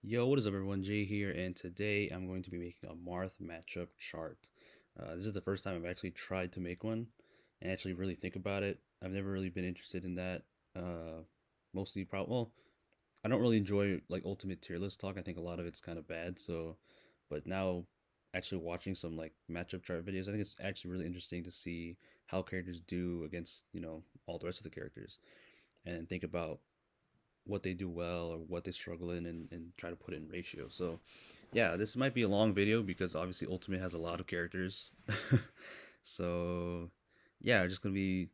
Yo, what is up everyone, Jay here, and today I'm going to be making a Marth matchup chart. This is the first time I've actually tried to make one and actually really think about it. I've never really been interested in that. Mostly, well, I don't really enjoy like ultimate tier list talk. I think a lot of it's kind of bad. But now actually watching some like matchup chart videos, I think it's actually really interesting to see how characters do against all the rest of the characters, and think about what they do well or what they struggle in, and try to put it in ratio. So yeah, this might be a long video because obviously Ultimate has a lot of characters. So yeah, just gonna be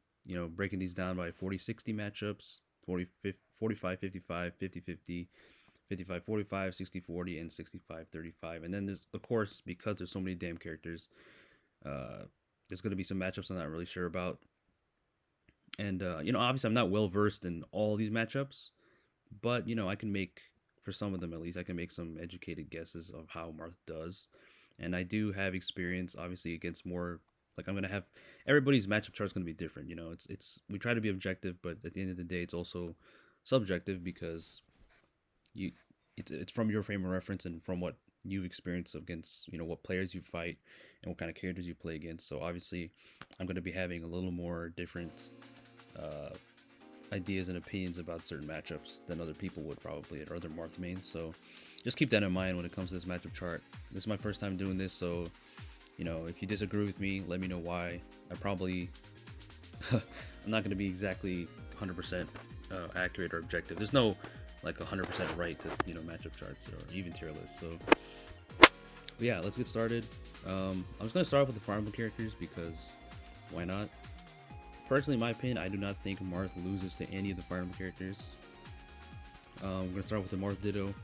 breaking these down by 40-60 matchups, 40 45 55 50 50 55 45 60 40 and 65 35. And then there's, of course, because there's so many damn characters, uh there's going to be some matchups I'm not really sure about. And obviously I'm not well versed in all these matchups, but I can make, for some of them at least, I can make some educated guesses of how Marth does. And I do have experience obviously against more, like, I'm gonna have, everybody's matchup chart is gonna be different. It's we try to be objective, but at the end of the day it's also subjective, because you it's from your frame of reference and from what you've experienced against what players you fight and what kind of characters you play against. So obviously I'm going to be having a little more different uh, ideas and opinions about certain matchups than other people would probably, or other Marth mains. So just keep that in mind when it comes to this matchup chart. This is my first time doing this, so if you disagree with me, let me know why. I probably I'm not going to be exactly 100% accurate or objective. There's no like 100% right to matchup charts or even tier lists. So but yeah, let's get started. I'm just going to start off with the farmable characters because why not? Personally, in my opinion, I do not think Marth loses to any of the Fire Emblem characters. We're going to start with the Marth Ditto,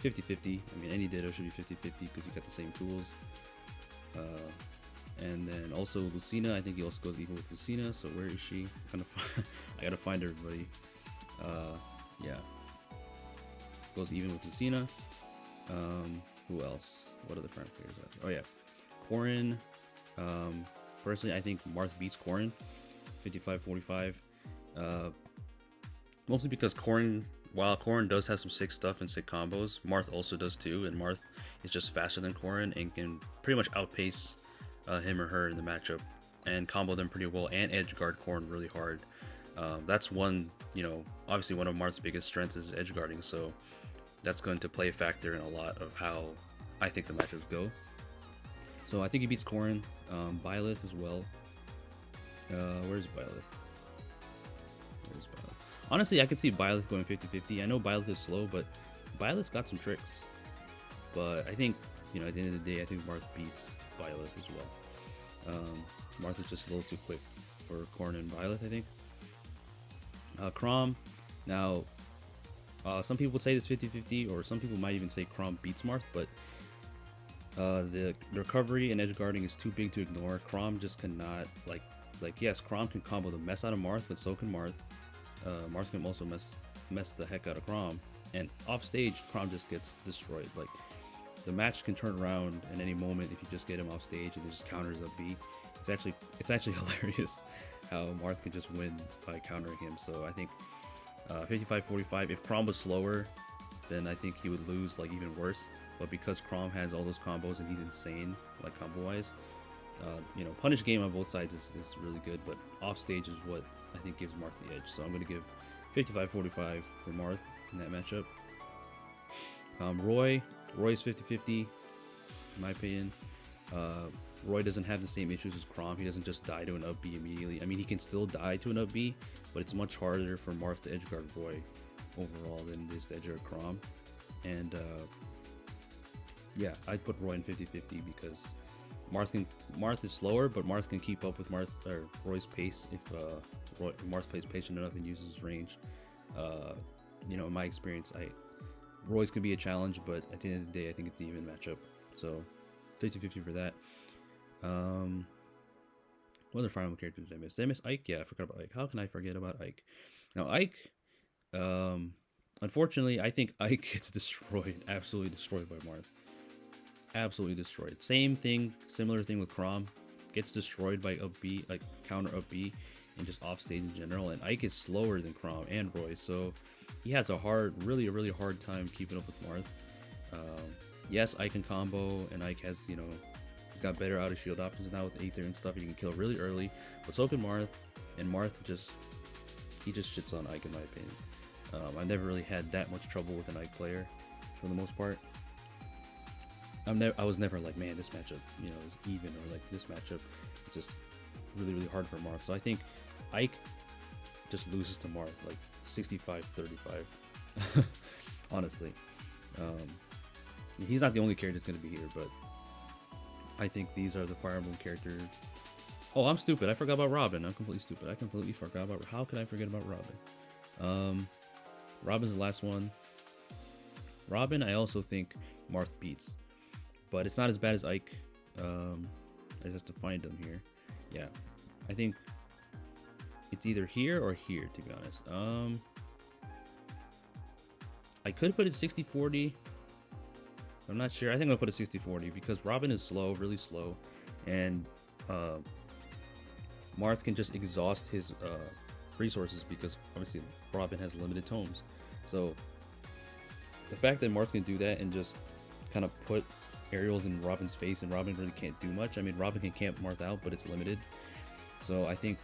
50-50. I mean, any Ditto should be 50-50 because you got the same tools. And then also Lucina, I think he also goes even with Lucina. So where is she? I gotta find everybody. Yeah, goes even with Lucina. Who else? What other Fire Emblem players are? Oh yeah, Corrin. Personally, I think Marth beats Corrin. 55-45, mostly because Corrin, while Corrin does have some sick stuff and sick combos, Marth also does too, and Marth is just faster than Corrin and can pretty much outpace him or her in the matchup and combo them pretty well and edge guard Corrin really hard. That's one, obviously one of Marth's biggest strengths is edge guarding, so that's going to play a factor in a lot of how I think the matchups go. So I think he beats Corrin, Byleth as well. Where's Byleth? Honestly, I could see Byleth going 50-50. I know Byleth is slow, but Byleth's got some tricks. But I think, at the end of the day, I think Marth beats Byleth as well. Marth is just a little too quick for Corrin and Byleth, I think. Crom. Now, some people would say it's 50-50, or some people might even say Crom beats Marth, but the recovery and edge guarding is too big to ignore. Crom just cannot, yes, Crom can combo the mess out of Marth, but so can Marth. Marth can also mess the heck out of Crom, and off stage, Crom just gets destroyed. Like, the match can turn around at any moment if you just get him off stage and it just counters up B. It's actually hilarious how Marth can just win by countering him. So I think 55-45. If Crom was slower, then I think he would lose like even worse. But because Crom has all those combos and he's insane, like combo wise, punish game on both sides is really good, but off stage is what I think gives Marth the edge. So I'm going to give 55-45 for Marth in that matchup. Roy's 50-50 in my opinion. Roy doesn't have the same issues as Crom. He doesn't just die to an up B immediately. I mean, he can still die to an up B, but it's much harder for Marth to edgeguard Roy overall than it is to edgeguard Crom. And yeah, I'd put Roy in 50-50 because Marth is slower, but Marth can keep up with Roy's pace if Marth plays patient enough and uses his range. In my experience, Roy's can be a challenge, but at the end of the day, I think it's an even matchup. So 50-50 for that. What other Fire Emblem characters did I miss? Did I miss Ike? Yeah, I forgot about Ike. How can I forget about Ike? Now Ike, unfortunately, I think Ike gets destroyed, absolutely destroyed by Marth. Absolutely destroyed. Same thing, similar thing with Crom. Gets destroyed by up B, like counter up B, and just off stage in general. And Ike is slower than Crom and Roy, so he has a really hard time keeping up with Marth. Yes, Ike can combo, and Ike has, you know, he's got better out of shield options now with Aether and stuff. You can kill really early, but so can Marth, and Marth he just shits on Ike in my opinion. I've never really had that much trouble with an Ike player, for the most part. I was never like, man, this matchup, you know, is even, or like this matchup is just really hard for Marth. So I think Ike just loses to Marth like 65-35. Honestly, he's not the only character that's going to be here, but I think these are the Fire Emblem characters. Oh, I'm stupid. I forgot about Robin. I'm completely stupid. I completely forgot about. How could I forget about Robin? Robin's the last one. Robin, I also think Marth beats, but it's not as bad as Ike. I just have to find him here. Yeah, I think it's either here or here, to be honest. I could put it 60-40. I'm not sure. I think I'll put it 60-40 because Robin is slow, really slow, and Marth can just exhaust his resources because obviously Robin has limited tomes. So the fact that Marth can do that and just kind of put aerials in Robin's face, and Robin really can't do much. I mean, Robin can camp Marth out, but it's limited. So I think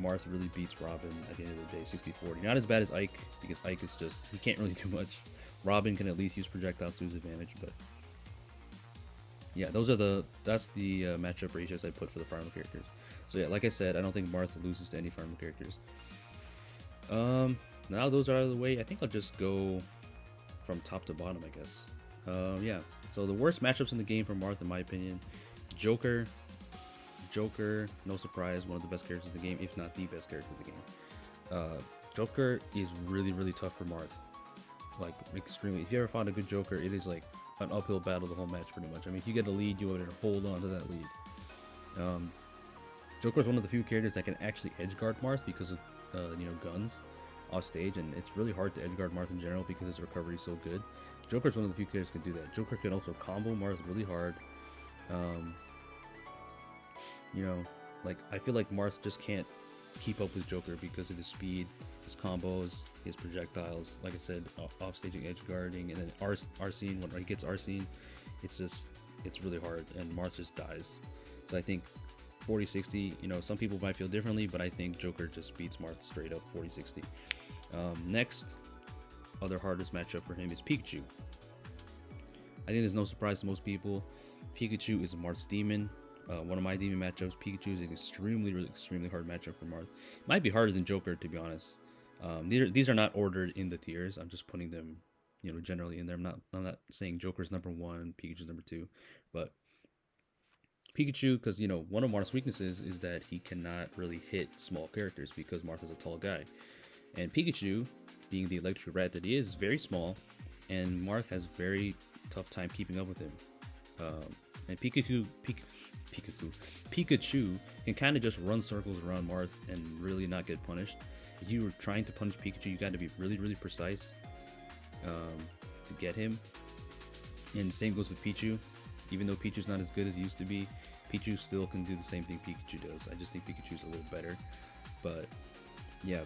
Marth really beats Robin at the end of the day, 60-40. Not as bad as Ike, because Ike is just, he can't really do much. Robin can at least use projectiles to his advantage, but yeah, that's the matchup ratios I put for the Fire Emblem characters. So yeah, like I said, I don't think Marth loses to any Fire Emblem characters. Now those are out of the way, I think I'll just go from top to bottom, I guess. Yeah, so the worst matchups in the game for Marth, in my opinion: Joker, no surprise, one of the best characters in the game, if not the best character in the game. Joker is really tough for Marth, like extremely. If you ever found a good Joker, it is like an uphill battle the whole match, pretty much. I mean, if you get a lead, you better hold on to that lead. Joker is one of the few characters that can actually edgeguard Marth because of you know, guns off stage, and it's really hard to edgeguard Marth in general because his recovery is so good. Joker is one of the few characters that can do that. Joker can also combo Marth really hard. You know, like, I feel like Marth just can't keep up with Joker because of his speed, his combos, his projectiles, like I said, off-staging, edge guarding, and then Arsene, when he gets Arsene, it's really hard, and Marth just dies. So I think 40-60, you know, some people might feel differently, but I think Joker just beats Marth straight up 40-60. Next, other hardest matchup for him is Pikachu. I think there's no surprise to most people. Pikachu is Marth's demon. One of my demon matchups. Pikachu is an extremely hard matchup for Marth. Might be harder than Joker, to be honest. These are not ordered in the tiers. I'm just putting them, you know, generally in there. I'm not saying Joker's number 1, Pikachu's number 2, but Pikachu, because, you know, one of Marth's weaknesses is that he cannot really hit small characters because Marth is a tall guy, and Pikachu, being the electric rat that he is, very small, and Marth has very tough time keeping up with him. And Pikachu can kind of just run circles around Marth and really not get punished. If you were trying to punish Pikachu, you got to be really precise to get him. And the same goes with Pichu. Even though Pichu's not as good as he used to be, Pichu still can do the same thing Pikachu does. I just think Pikachu's a little better. But yeah,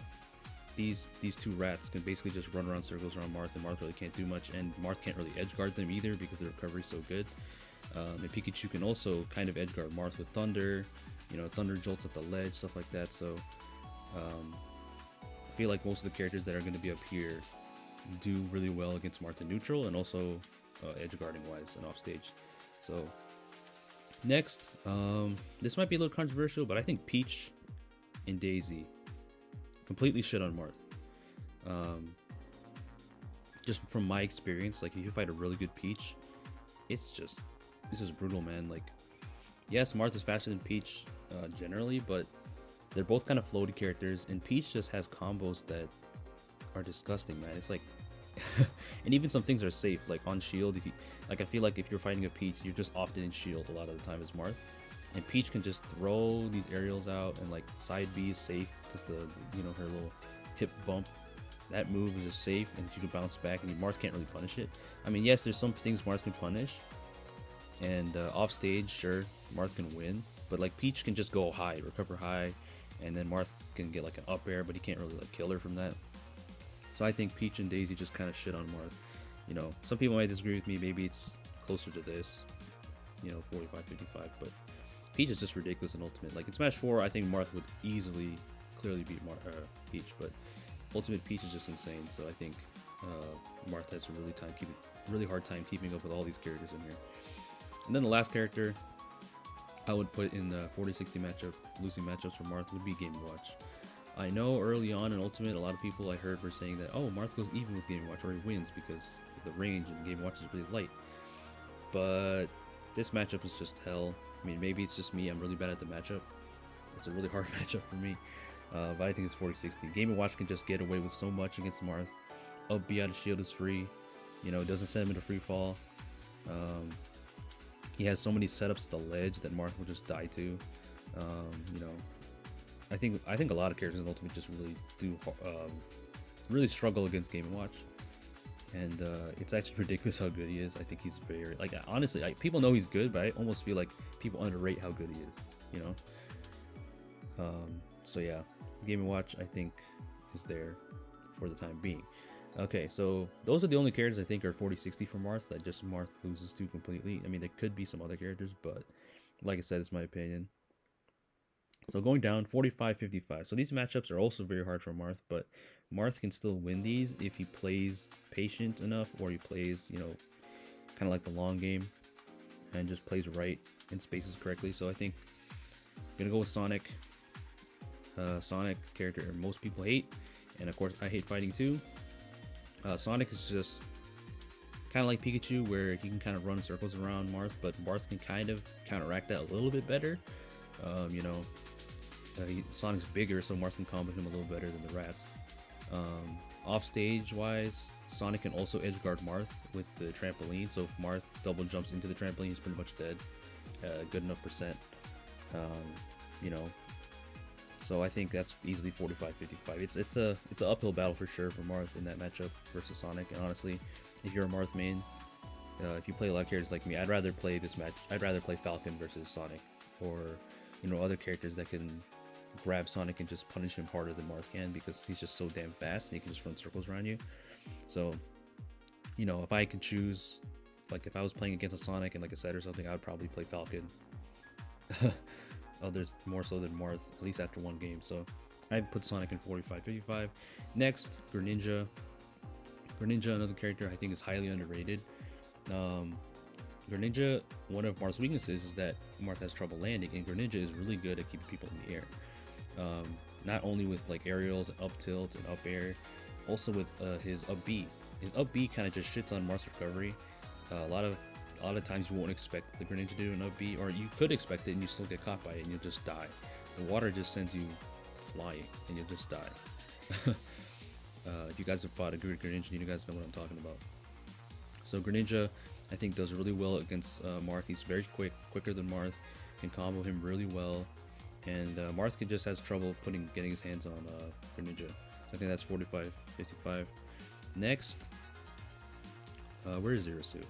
these two rats can basically just run around circles around Marth, and Marth really can't do much, and Marth can't really edge guard them either because their recovery's so good. And Pikachu can also kind of edge guard Marth with Thunder, you know, Thunder jolts at the ledge, stuff like that. So I feel like most of the characters that are going to be up here do really well against Marth in neutral, and also edge guarding wise and off stage. So next, this might be a little controversial, but I think Peach and Daisy completely shit on Marth. Just from my experience, like, if you fight a really good Peach, it's just brutal, man. Like, yes, Marth is faster than Peach generally, but they're both kind of floaty characters, and Peach just has combos that are disgusting, man. It's like and even some things are safe, like on shield. Like, I feel like if you're fighting a Peach, you're just often in shield a lot of the time as Marth, and Peach can just throw these aerials out, and like side B is safe because the you know, her little hip bump, that move is just safe, and she can bounce back, and Marth can't really punish it. I mean, yes, there's some things Marth can punish, and off stage, sure, Marth can win, but like Peach can just go high, recover high, and then Marth can get like an up air, but he can't really like kill her from that. So I think Peach and Daisy just kind of shit on Marth. You know, some people might disagree with me. Maybe it's closer to this, you know, 45-55. But Peach is just ridiculous in Ultimate. Like in Smash 4, I think Marth would easily, clearly beat Peach, but Ultimate Peach is just insane. So I think Marth has a really hard time keeping up with all these characters in here. And then the last character I would put in the 40-60 matchup, losing matchups for Marth would be Game & Watch. I know early on in Ultimate, a lot of people I heard were saying that, oh, Marth goes even with Game & Watch, or he wins because the range and Game & Watch is really light. But this matchup is just hell. I mean, maybe it's just me. I'm really bad at the matchup. It's a really hard matchup for me. But I think it's 40-60. Game & Watch can just get away with so much against Marth. Up B out of shield is free. You know, it doesn't send him into free fall. He has so many setups to the ledge that Marth will just die to. You know, I think a lot of characters in Ultimate just really do really struggle against Game & Watch. And it's actually ridiculous how good he is. I think he's very, like, honestly, people know he's good, but I almost feel like people underrate how good he is, you know? So yeah, Game & Watch, I think, is there for the time being. Okay, so those are the only characters I think are 40-60 for Marth that just Marth loses to completely. I mean, there could be some other characters, but like I said, it's my opinion. So going down, 45-55. So these matchups are also very hard for Marth, but Marth can still win these if he plays patient enough, or he plays, you know, kind of like the long game and just plays right in spaces correctly. So I think I'm gonna go with Sonic. Sonic character most people hate, and of course I hate fighting too. Sonic is just kind of like Pikachu, where he can kind of run circles around Marth, but Marth can kind of counteract that a little bit better. You know, Sonic's bigger, so Marth can combo him a little better than the rats. Off stage wise, Sonic can also edge guard Marth with the trampoline, so if Marth double jumps into the trampoline, he's pretty much dead. Good enough percent. You know, so I think that's easily 45-55. It's an uphill battle for sure for Marth in that matchup versus Sonic. And honestly, if you're a Marth main, if you play a lot of characters like me, I'd rather play this match. I'd rather play Falcon versus Sonic, or you know, other characters that can grab Sonic and just punish him harder than Marth can, because he's just so damn fast and he can just run circles around you. So, you know, if I could choose, like if I was playing against a Sonic and like a set or something, I would probably play Falcon. Others more so than Marth, at least after one game. So I'd put Sonic in 45-55. Next, Greninja. Greninja, another character I think is highly underrated. Greninja, one of Marth's weaknesses is that Marth has trouble landing, and Greninja is really good at keeping people in the air. Not only with like aerials, up tilt, and up air, also with his up B. His up B kind of just shits on Marth's recovery. A lot of times you won't expect the Greninja to do an up B, or you could expect it and you still get caught by it and you'll just die. The water just sends you flying and you'll just die. If you guys have fought a good Greninja, you guys know what I'm talking about. So Greninja, I think, does really well against Marth. He's very quicker than Marth, can combo him really well, and Marth just has trouble getting his hands on Greninja. So I think that's 45-55. Next, where is Zero Suit?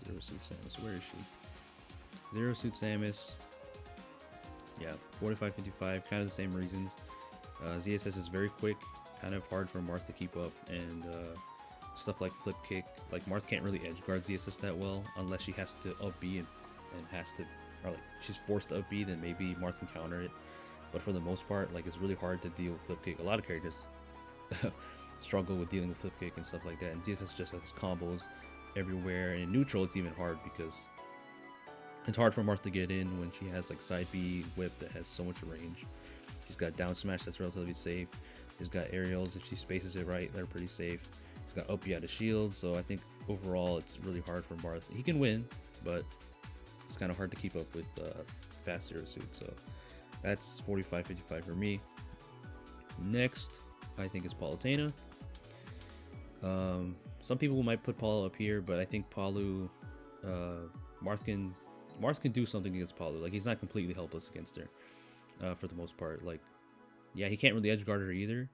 Zero Suit Samus, where is she? Zero Suit Samus, yeah, 45-55, kind of the same reasons. ZSS is very quick, kind of hard for Marth to keep up, and stuff like flip kick, like Marth can't really edge guard ZSS that well unless she has to up B and has to, or like she's forced to up B, then maybe Marth can counter it. But for the most part, like, it's really hard to deal with flip kick. A lot of characters struggle with dealing with flip kick and stuff like that, and ZSS just has combos everywhere. And in neutral, it's even hard because it's hard for Marth to get in when she has like side B whip that has so much range. She's got down smash that's relatively safe. She's got aerials, if she spaces it right, they're pretty safe. She's got up B out of shield, so I think overall it's really hard for Marth. He can win, but it's kind of hard to keep up with fast Zero Suit. So that's 45-55 for me. Next, I think, is Palutena. Some people might put Palu up here, but I think Palu, Marth can do something against Palu. Like, he's not completely helpless against her, for the most part. Like, yeah, he can't really edge guard her either,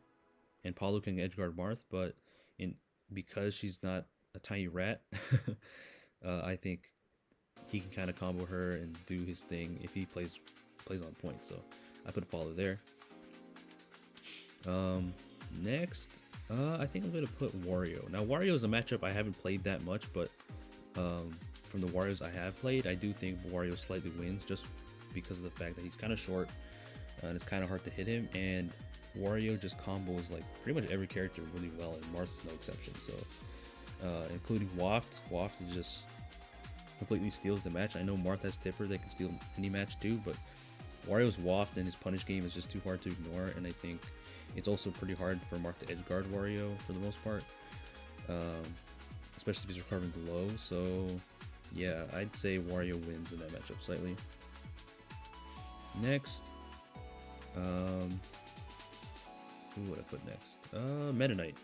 and Palu can edge guard Marth, but because she's not a tiny rat, I think he can kind of combo her and do his thing if he plays on point. So I put Palu there. Next, I think I'm gonna put Wario. Now Wario is a matchup I haven't played that much, but from the Warios I have played, I do think Wario slightly wins just because of the fact that he's kind of short and it's kind of hard to hit him, and Wario just combos like pretty much every character really well, and Marth is no exception. So including Waft is just completely steals the match. I know Marth has Tipper that can steal any match too, but Wario's Waft and his punish game is just too hard to ignore, and I think it's also pretty hard for Marth to edge guard Wario for the most part, especially if he's recovering low. So yeah, I'd say Wario wins in that matchup slightly. Next, who would I put next? Meta Knight.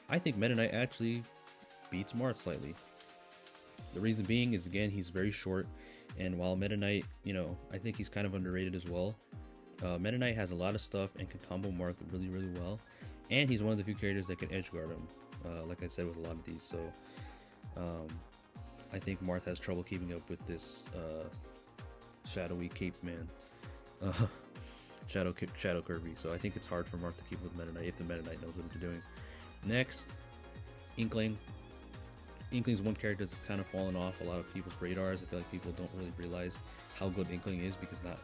I think Meta Knight actually beats Marth slightly. The reason being is, again, he's very short, and while Meta Knight, you know, I think he's kind of underrated as well. Meta Knight has a lot of stuff and can combo Marth really, really well, and he's one of the few characters that can edge guard him, like I said with a lot of these. So I think Marth has trouble keeping up with this shadowy cape man, Shadow Kirby. So I think it's hard for Marth to keep with Meta Knight if the Meta Knight knows what they're doing. Next, Inkling. Inkling's one character that's kind of fallen off a lot of people's radars. I feel like people don't really realize how good Inkling is because not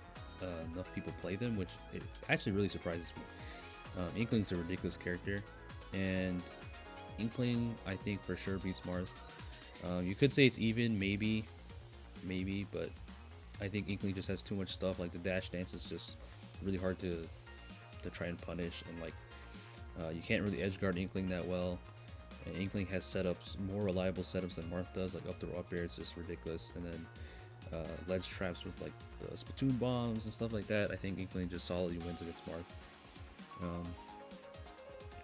enough people play them, which it actually really surprises me. Inkling's a ridiculous character, and Inkling I think for sure beats Marth. You could say it's even, maybe, but I think Inkling just has too much stuff. Like the dash dance is just really hard to try and punish, and like you can't really edge guard Inkling that well. And Inkling has setups, more reliable setups than Marth does, like up throw up air, it's just ridiculous. And then ledge traps with like the spittoon bombs and stuff like that. I think Inkling just solidly wins against Marth.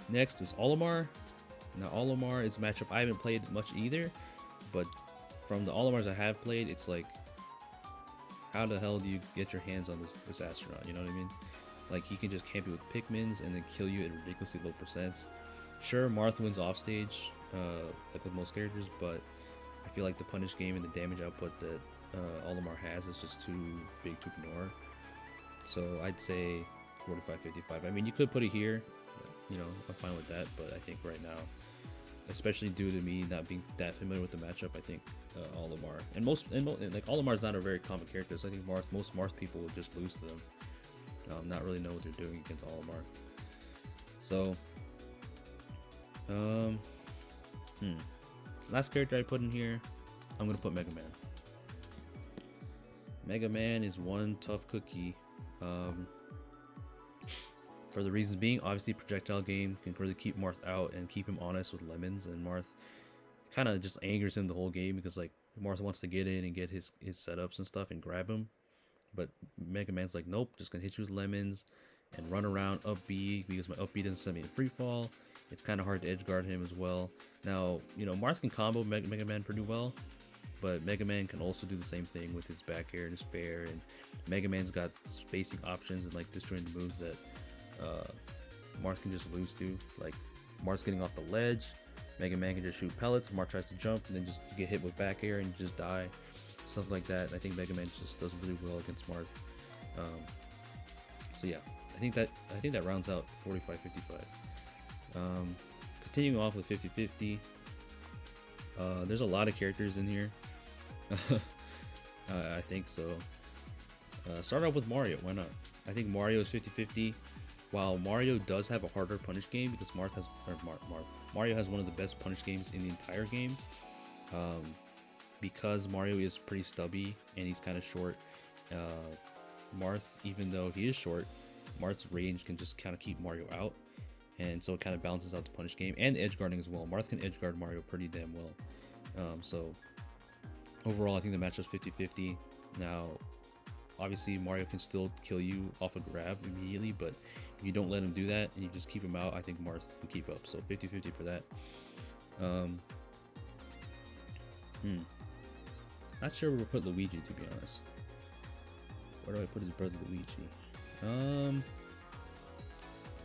Next is Olimar. Now Olimar is a matchup I haven't played much either, but from the Olimars I have played, it's like, how the hell do you get your hands on this astronaut? You know what I mean? Like, he can just camp you with Pikmins and then kill you at ridiculously low percents. Sure, Marth wins off stage, like with most characters, but I feel like the punish game and the damage output that Olimar has is just too big to ignore. So I'd say 45-55. I mean, you could put it here, you know, I'm fine with that, but I think right now, especially due to me not being that familiar with the matchup, I think Olimar, and like Olimar's not a very common character, so I think most Marth people would just lose to them, not really know what they're doing against Olimar. So last character I put in here, I'm gonna put Mega Man. Mega Man is one tough cookie. For the reasons being, obviously projectile game can really keep Marth out and keep him honest with lemons, and Marth kind of just angers him the whole game because like Marth wants to get in and get his setups and stuff and grab him, but Mega Man's like, nope, just gonna hit you with lemons and run around up B because my up B doesn't send me in free fall. It's kind of hard to edge guard him as well. Now, you know, Marth can combo Mega Man pretty well, but Mega Man can also do the same thing with his back air and his fair, and Mega Man's got spacing options and like disjointed moves that Marth can just lose to. Like, Marth's getting off the ledge, Mega Man can just shoot pellets, Marth tries to jump, and then just get hit with back air and you just die. Stuff like that. I think Mega Man just does really well against Marth. So yeah, I think that rounds out 45-55. Continuing off with 50-50, there's a lot of characters in here. I think so. Start off with Mario, why not? I think Mario is 50-50. While Mario does have a harder punish game because Mario has one of the best punish games in the entire game. Because Mario is pretty stubby and he's kind of short, Marth, even though he is short, Marth's range can just kind of keep Mario out, and so it kind of balances out the punish game and edge guarding as well. Marth can edge guard Mario pretty damn well. So overall, I think the matchup's 50-50. Now, obviously, Mario can still kill you off a grab immediately, but if you don't let him do that and you just keep him out, I think Marth can keep up. So 50-50 for that. Not sure where to put Luigi, to be honest. Where do I put his brother Luigi?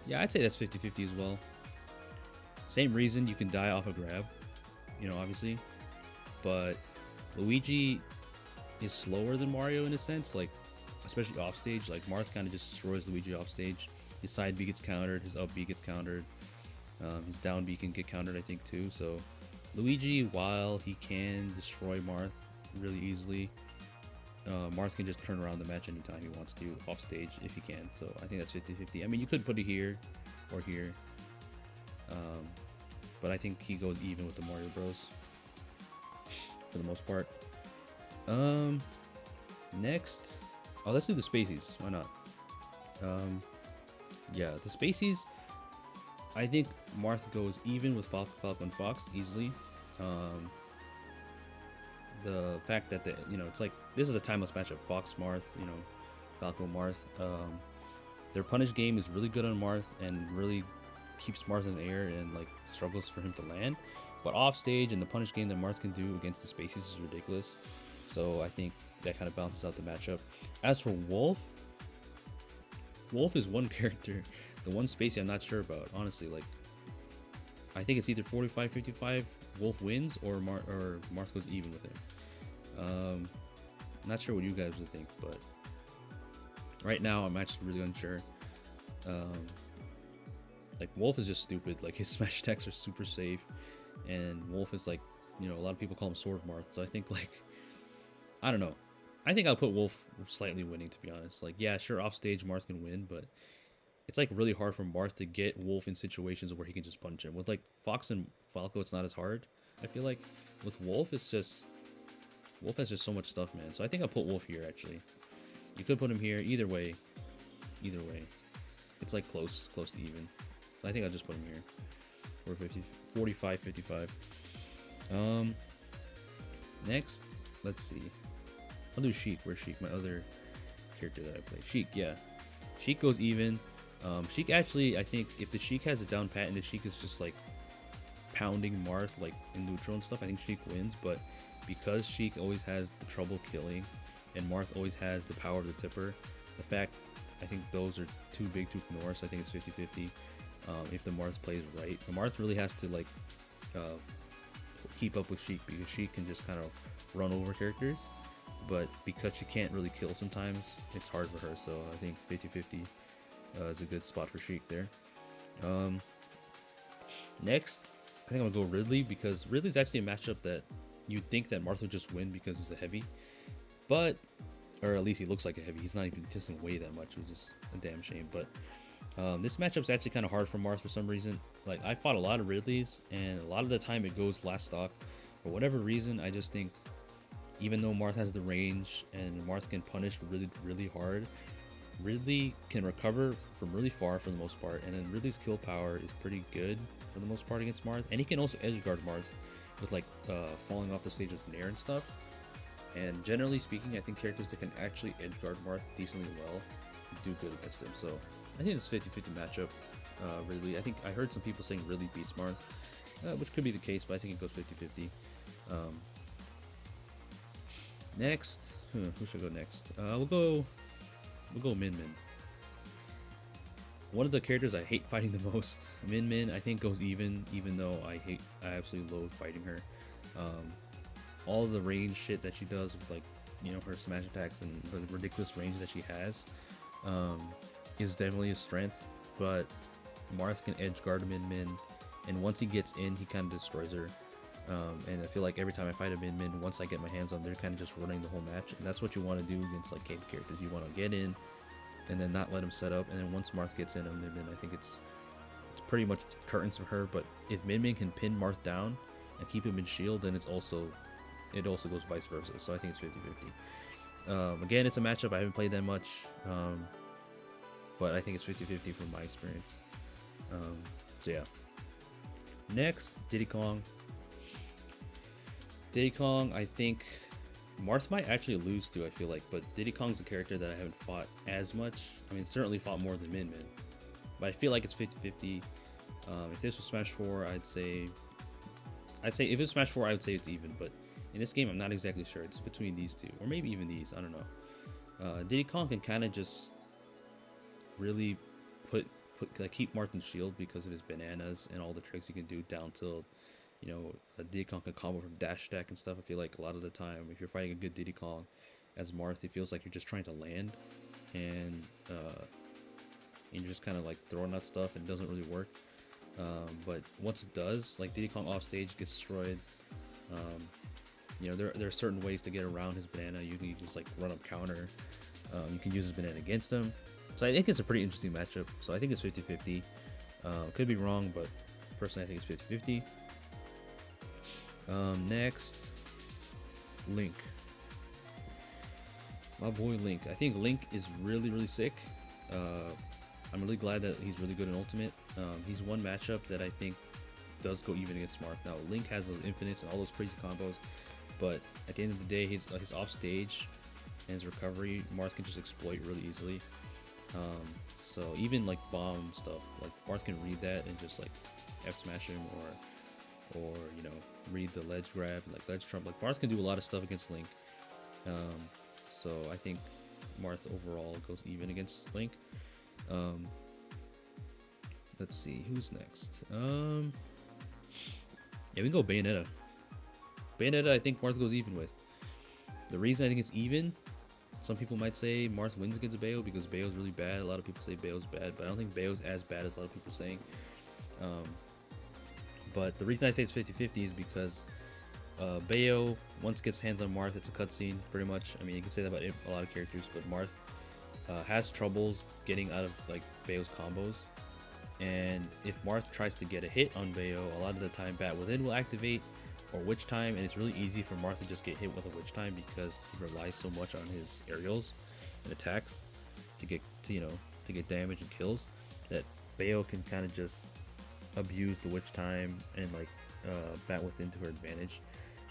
Yeah, I'd say that's 50-50 as well. Same reason, you can die off a grab, you know, obviously. But Luigi is slower than Mario in a sense, like, especially off stage. Like, Marth kind of just destroys Luigi off stage. His side B gets countered, his up B gets countered. His down B can get countered, I think, too. So Luigi, while he can destroy Marth really easily, Marth can just turn around the match anytime he wants to off stage if he can. So I think that's 50-50. I mean, you could put it here or here, but I think he goes even with the Mario Bros for the most part. Next, let's do the Spaceys. Why not? Yeah, the Spaceys. I think Marth goes even with Falcon Fox easily. The fact that it's like this is a timeless matchup. Fox Marth, Falcon Marth. Their punish game is really good on Marth and really keeps Marth in the air and like struggles for him to land. But off stage and the punish game that Marth can do against the Spaceys is ridiculous. So I think that kind of balances out the matchup. As for Wolf is one character, the one Spacey I'm not sure about, honestly. Like, I think it's either 45-55 Wolf wins or Marth goes even with him. Not sure what you guys would think, but right now I'm actually really unsure. Like, Wolf is just stupid. Like, his smash attacks are super safe, and Wolf is like, a lot of people call him Sword Marth. So I think, like, I don't know. I think I'll put Wolf slightly winning, to be honest. Like, yeah, sure, off stage Marth can win, but it's like really hard for Marth to get Wolf in situations where he can just punch him. With like Fox and Falco, it's not as hard. I feel like with Wolf, it's just Wolf has just so much stuff, man. So I think I'll put Wolf here. Actually, you could put him here. Either way, it's like close to even. So I think I'll just put him here. 45-55. Next, let's see. I'll do Sheik. Where's Sheik? My other character that I play. Sheik, yeah. Sheik goes even. Sheik actually, I think if the Sheik has it down pat and the Sheik is just like pounding Marth like in neutral and stuff, I think Sheik wins. But because Sheik always has the trouble killing and Marth always has the power of the tipper, the fact I think those are too big to ignore, so I think it's 50-50 if the Marth plays right. The Marth really has to like keep up with Sheik because Sheik can just kind of run over characters. But because she can't really kill sometimes, it's hard for her. So I think 50-50 is a good spot for Sheik there. Next, I think I'm going to go Ridley because Ridley's actually a matchup that you'd think that Marth would just win because he's a heavy. But, or at least he looks like a heavy. He's not even just weigh that much, which is a damn shame. But this matchup's actually kind of hard for Marth for some reason. Like, I fought a lot of Ridleys, and a lot of the time it goes last stock. For whatever reason, I just think even though Marth has the range and Marth can punish really, really hard, Ridley can recover from really far for the most part, and then Ridley's kill power is pretty good for the most part against Marth, and he can also edge guard Marth with like falling off the stage with Nair and stuff. And generally speaking, I think characters that can actually edge guard Marth decently well do good against him. So I think it's a 50-50 matchup. Ridley, I think I heard some people saying Ridley beats Marth, which could be the case, but I think it goes 50-50. Next, who should go next? We'll go Min Min. One of the characters I hate fighting the most. Min Min, I think goes even though I absolutely loathe fighting her. All of the range shit that she does with like, her smash attacks and the ridiculous range that she has, is definitely a strength. But Marth can edge guard Min Min, and once he gets in, he kind of destroys her. And I feel like every time I fight a Min Min, once I get my hands on, they're kind of just running the whole match, and that's what you want to do against like game characters. You want to get in, and then not let them set up, and then once Marth gets in on Min Min, I think it's pretty much curtains for her. But if Min Min can pin Marth down and keep him in shield, then it also goes vice versa. So I think it's 50-50. Again, it's a matchup I haven't played that much, but I think it's 50-50 from my experience. So yeah. Next, Diddy Kong. Diddy Kong, I think Marth might actually lose to, I feel like, but Diddy Kong's a character that I haven't fought as much. I mean, certainly fought more than Min Min, but I feel like it's 50-50. If this was Smash 4, I'd say if it was Smash 4, I would say it's even, but in this game, I'm not exactly sure. It's between these two, or maybe even these, I don't know. Diddy Kong can kind of just really keep Marth in shield because of his bananas and all the tricks he can do down till, a Diddy Kong can combo from dash stack and stuff. I feel like a lot of the time, if you're fighting a good Diddy Kong as Marth, it feels like you're just trying to land, and you're just kind of like throwing out stuff and it doesn't really work. But once it does, like Diddy Kong off stage gets destroyed. You know, there are certain ways to get around his banana. You can just like run up counter. You can use his banana against him. So I think it's a pretty interesting matchup. So I think it's 50-50. Could be wrong, but personally I think it's 50-50. Next, Link. My boy Link. I think Link is really sick. I'm really glad that he's really good in Ultimate. He's one matchup that I think does go even against Marth. Now Link has those infinites and all those crazy combos, but at the end of the day, his off stage and his recovery, Marth can just exploit really easily. So even like bomb stuff, like Marth can read that and just like F smash him, or you know, read the ledge grab, like ledge trump. Like Marth can do a lot of stuff against Link. So I think Marth overall goes even against Link. Let's see who's next. Yeah, we can go Bayonetta. Bayonetta, I think Marth goes even with. The reason I think it's even, some people might say Marth wins against Bayo because Bayo's really bad. A lot of people say Bayo's bad, but I don't think Bayo's as bad as a lot of people are saying. But the reason I say it's 50-50 is because Bayo, once gets hands on Marth, it's a cutscene, pretty much. I mean, you can say that about a lot of characters, but Marth has troubles getting out of like Bayo's combos. And if Marth tries to get a hit on Bayo, a lot of the time Bat Within will activate, or Witch Time, and it's really easy for Marth to just get hit with a Witch Time because he relies so much on his aerials and attacks to get damage and kills, that Bayo can kind of just abuse the Witch Time and like Bat Within to her advantage.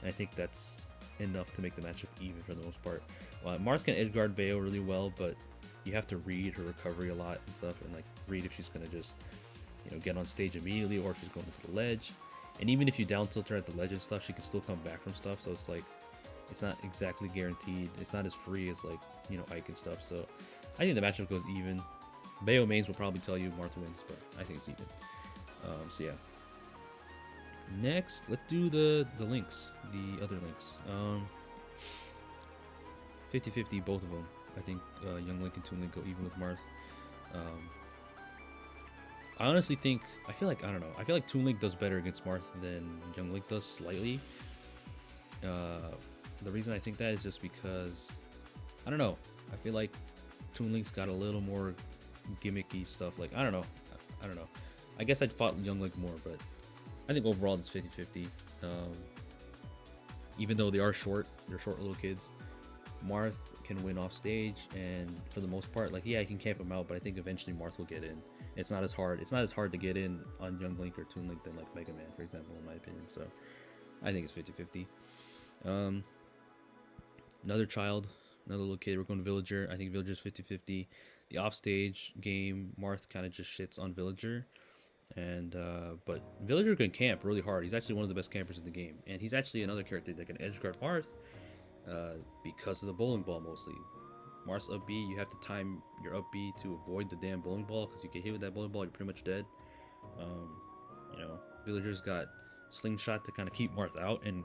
And I think that's enough to make the matchup even for the most part. Marth can edge guard Bayo really well, but you have to read her recovery a lot and stuff, and like read if she's gonna just, you know, get on stage immediately or if she's going to the ledge. And even if you down tilt her at the ledge and stuff, she can still come back from stuff. So it's like, it's not exactly guaranteed. It's not as free as like, you know, Ike and stuff. So I think the matchup goes even. Bayo mains will probably tell you Marth wins, but I think it's even. So yeah. Next, let's do the links, the other links. 50-50, both of them. I think Young Link and Toon Link go even with Marth. I honestly think, I feel like Toon Link does better against Marth than Young Link does slightly. The reason I think that is just because, I don't know, I feel like Toon Link's got a little more gimmicky stuff. Like, I don't know. I guess I'd fought Young Link more, but I think overall it's 50-50. Even though they're short little kids, Marth can win off stage, and for the most part, like, yeah, I can camp him out, but I think eventually Marth will get in. It's not as hard to get in on Young Link or Toon Link than like Mega Man, for example, in my opinion. So I think it's 50-50. Another little kid, we're going Villager. I think Villager's 50-50. The offstage game, Marth kind of just shits on Villager, and but Villager can camp really hard. He's actually one of the best campers in the game, and he's actually another character that can edgeguard Marth because of the bowling ball mostly. Marth's up B, you have to time your up B to avoid the damn bowling ball, because you get hit with that bowling ball, you're pretty much dead. You know, Villager's got Slingshot to kind of keep Marth out, and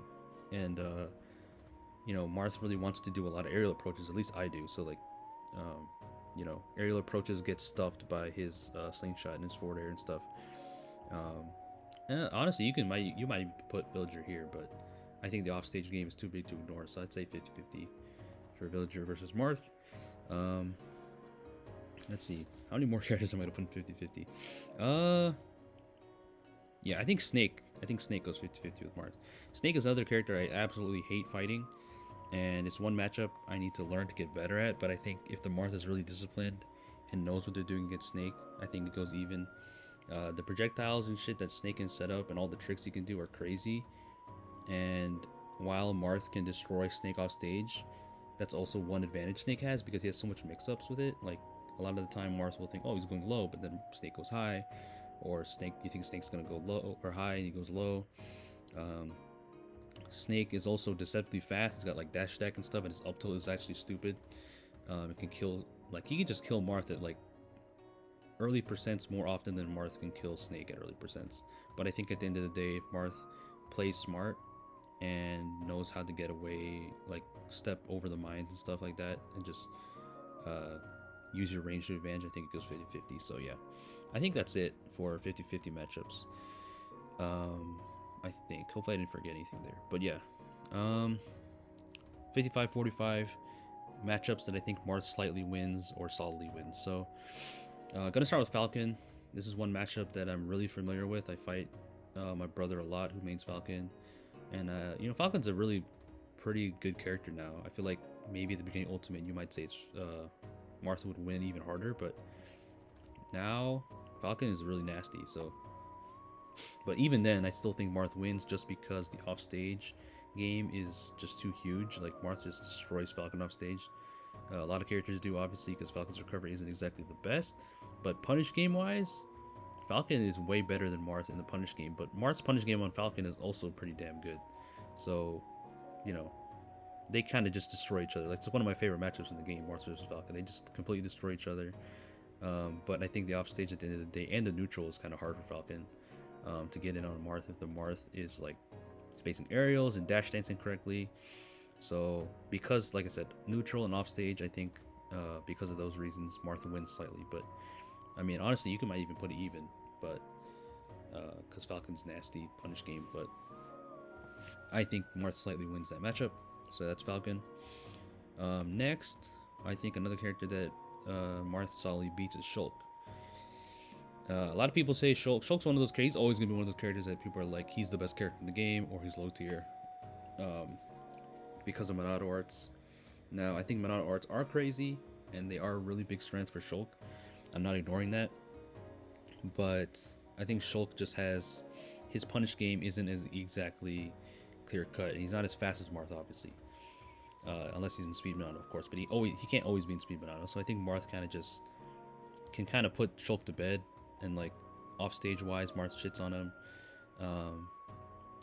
you know, Marth really wants to do a lot of aerial approaches, at least I do. So like, you know, aerial approaches get stuffed by his Slingshot and his forward air and stuff. Honestly, you might put Villager here, but I think the offstage game is too big to ignore, so I'd say 50-50 for Villager versus Marth. Let's see, how many more characters am I gonna put in 50-50? Yeah, I think Snake goes 50-50 with Marth. Snake is another character I absolutely hate fighting, and it's one matchup I need to learn to get better at, but I think if the Marth is really disciplined and knows what they're doing against Snake, I think it goes even. The projectiles and shit that Snake can set up and all the tricks he can do are crazy, and while Marth can destroy Snake off stage, that's also one advantage Snake has, because he has so much mix-ups with it. Like, a lot of the time Marth will think, oh, he's going low, but then Snake goes high, or you think Snake's gonna go low or high and he goes low. Snake is also deceptively fast. He's got like dash attack and stuff, and his up tilt is actually stupid. It can kill, like, he can just kill Marth at like early percents more often than Marth can kill Snake at early percents. But I think at the end of the day, if Marth plays smart and knows how to get away, like step over the mines and stuff like that, and just use your range to advantage, I think it goes 50-50. So yeah, I think that's it for 50-50 matchups. I think. Hopefully I didn't forget anything there. But yeah, 55-45 matchups that I think Marth slightly wins or solidly wins. So gonna start with Falcon. This is one matchup that I'm really familiar with. I fight my brother a lot who mains Falcon, and you know, Falcon's a really pretty good character now. I feel like maybe at the beginning Ultimate you might say it's Marth would win even harder, but now Falcon is really nasty. So, but even then, I still think Marth wins just because the offstage game is just too huge. Like Marth just destroys Falcon offstage. A lot of characters do, obviously, because Falcon's recovery isn't exactly the best. But punish game wise, Falcon is way better than Marth in the punish game. But Marth's punish game on Falcon is also pretty damn good. So, you know, they kind of just destroy each other. Like, it's one of my favorite matchups in the game, Marth versus Falcon. They just completely destroy each other. But I think the offstage at the end of the day and the neutral is kind of hard for Falcon to get in on Marth if the Marth is like spacing aerials and dash dancing correctly. So because, like I said, neutral and offstage, I think because of those reasons, Marth wins slightly. But I mean, honestly, you might even put it even, but because Falcon's nasty punish game. But I think Marth slightly wins that matchup. So that's Falcon. Next, I think another character that Marth solidly beats is Shulk. A lot of people say Shulk's one of those characters. He's always gonna be one of those characters that people are like, he's the best character in the game, or he's low tier, because of Monado arts. Now, I think Monado arts are crazy, and they are a really big strength for Shulk. I'm not ignoring that, but I think Shulk just has, his punish game isn't as exactly clear cut, and he's not as fast as Marth, obviously, unless he's in speed Monado, of course. But he can't always be in speed Monado, so I think Marth kind of just can kind of put Shulk to bed. And like off stage wise, Marth shits on him.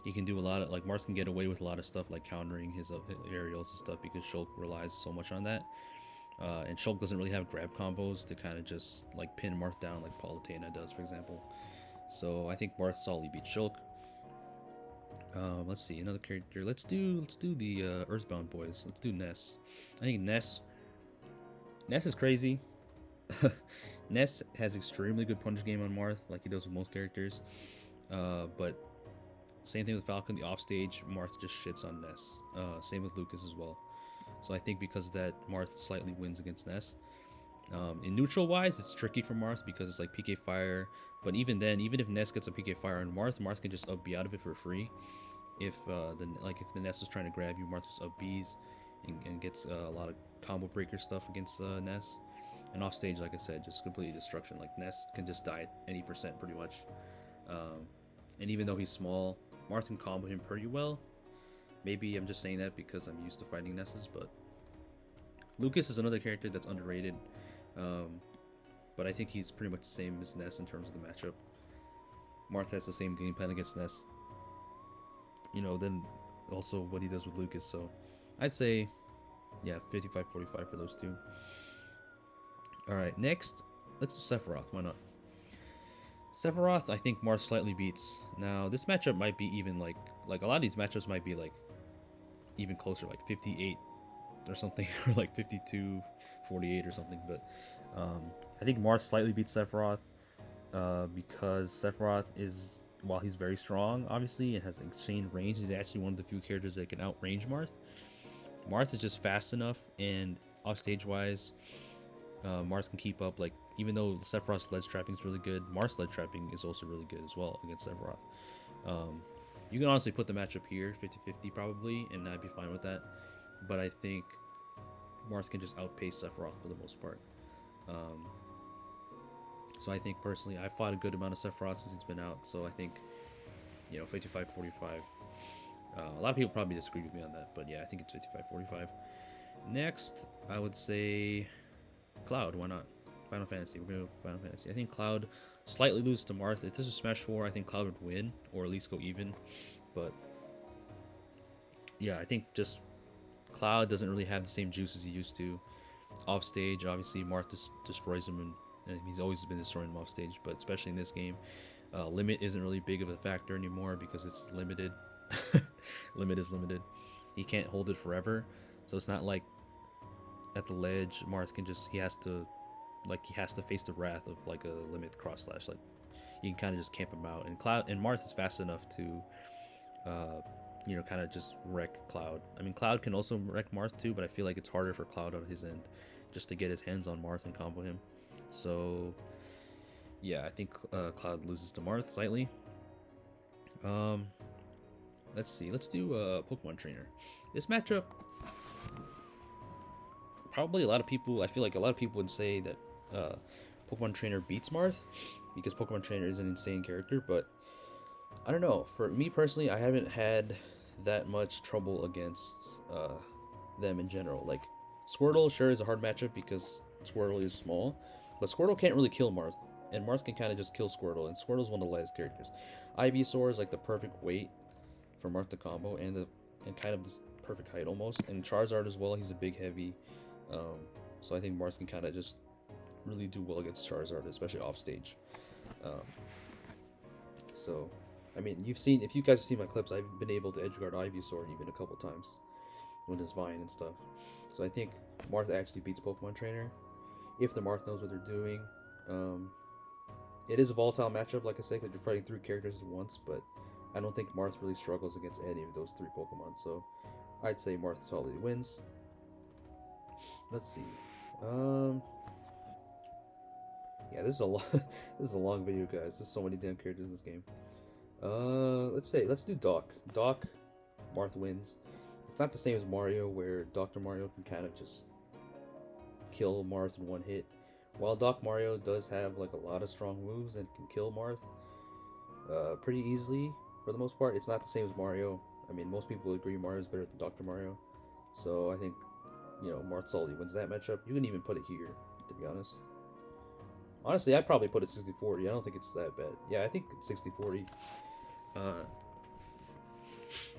He can do a lot of, like, Marth can get away with a lot of stuff like countering his aerials and stuff because Shulk relies so much on that. And Shulk doesn't really have grab combos to kind of just like pin Marth down like Palutena does, for example. So I think Marth solidly beats Shulk. Let's see, another character. Let's do the Earthbound boys. Let's do Ness. I think Ness is crazy. Ness has extremely good punch game on Marth, like he does with most characters. But same thing with Falcon, the offstage, Marth just shits on Ness. Same with Lucas as well. So I think because of that, Marth slightly wins against Ness. In neutral wise, it's tricky for Marth because it's like PK Fire. But even then, even if Ness gets a PK Fire on Marth can just up B out of it for free. If the Ness was trying to grab you, Marth just up Bs and gets a lot of combo breaker stuff against Ness. And off stage, like I said, just completely destruction. Like Ness can just die at any percent pretty much. And even though he's small, Marth can combo him pretty well. Maybe I'm just saying that because I'm used to fighting Nesses, but Lucas is another character that's underrated. But I think he's pretty much the same as Ness in terms of the matchup. Marth has the same game plan against Ness. You know, then also what he does with Lucas. So I'd say, yeah, 55-45 for those two. Alright, next, let's do Sephiroth. Why not? Sephiroth, I think Marth slightly beats. Now, this matchup might be even like a lot of these matchups might be like even closer, like 58 or something, or like 52-48 or something. But I think Marth slightly beats Sephiroth because Sephiroth is, while he's very strong, obviously, and has insane range, he's actually one of the few characters that can outrange Marth. Marth is just fast enough, and offstage wise, Marth can keep up. Like, even though Sephiroth's ledge trapping is really good, Marth's ledge trapping is also really good as well against Sephiroth. You can honestly put the matchup here 50-50 probably, and I'd be fine with that. But I think Marth can just outpace Sephiroth for the most part. So I think personally, I fought a good amount of Sephiroth since it's been out. So I think, you know, 55-45. A lot of people probably disagree with me on that, but yeah, I think it's 55-45. Next, I would say Cloud. Why not? Final Fantasy. We're going to Final Fantasy. I think Cloud slightly loses to Marth. If this was Smash 4, I think Cloud would win, or at least go even. But yeah, I think just Cloud doesn't really have the same juice as he used to. Off stage, obviously, Marth destroys him, and he's always been destroying him off stage, but especially in this game. Limit isn't really big of a factor anymore because it's limited. Limit is limited. He can't hold it forever, so it's not like at the ledge Marth can just, he has to like he has to face the wrath of like a limit cross slash. Like you can kind of just camp him out, and Marth is fast enough to kind of just wreck Cloud. I mean, Cloud can also wreck Marth too, but I feel like it's harder for Cloud on his end just to get his hands on Marth and combo him. So yeah, I think Cloud loses to Marth slightly. Let's see. Let's do Pokemon Trainer. This matchup, probably I feel like a lot of people would say that Pokemon Trainer beats Marth because Pokemon Trainer is an insane character, but I don't know. For me personally, I haven't had that much trouble against them in general. Like, Squirtle sure is a hard matchup because Squirtle is small, but Squirtle can't really kill Marth, and Marth can kind of just kill Squirtle, and Squirtle's one of the lightest characters. Ivysaur is like the perfect weight for Marth to combo, and kind of this perfect height almost, and Charizard as well. He's a big heavy, so I think Marth can kind of just really do well against Charizard, especially off stage. So I mean, if you guys have seen my clips, I've been able to edgeguard Ivysaur even a couple times with his Vine and stuff. So I think Marth actually beats Pokemon Trainer if the Marth knows what they're doing. It is a volatile matchup, like I said, because you're fighting 3 characters at once, but I don't think Marth really struggles against any of those 3 Pokemon. So I'd say Marth solidly wins. Let's see. Yeah, this is a lot. This is a long video, guys. There's so many damn characters in this game. Let's do Doc. Doc, Marth wins. It's not the same as Mario, where Dr. Mario can kind of just kill Marth in one hit. While Doc Mario does have like a lot of strong moves and can kill Marth pretty easily for the most part, it's not the same as Mario. I mean, most people agree Mario is better than Dr. Mario. So I think, Marth solidly wins that matchup. You can even put it here, to be honest. Honestly, I'd probably put it 60-40. I don't think it's that bad. Yeah, I think it's 60-40.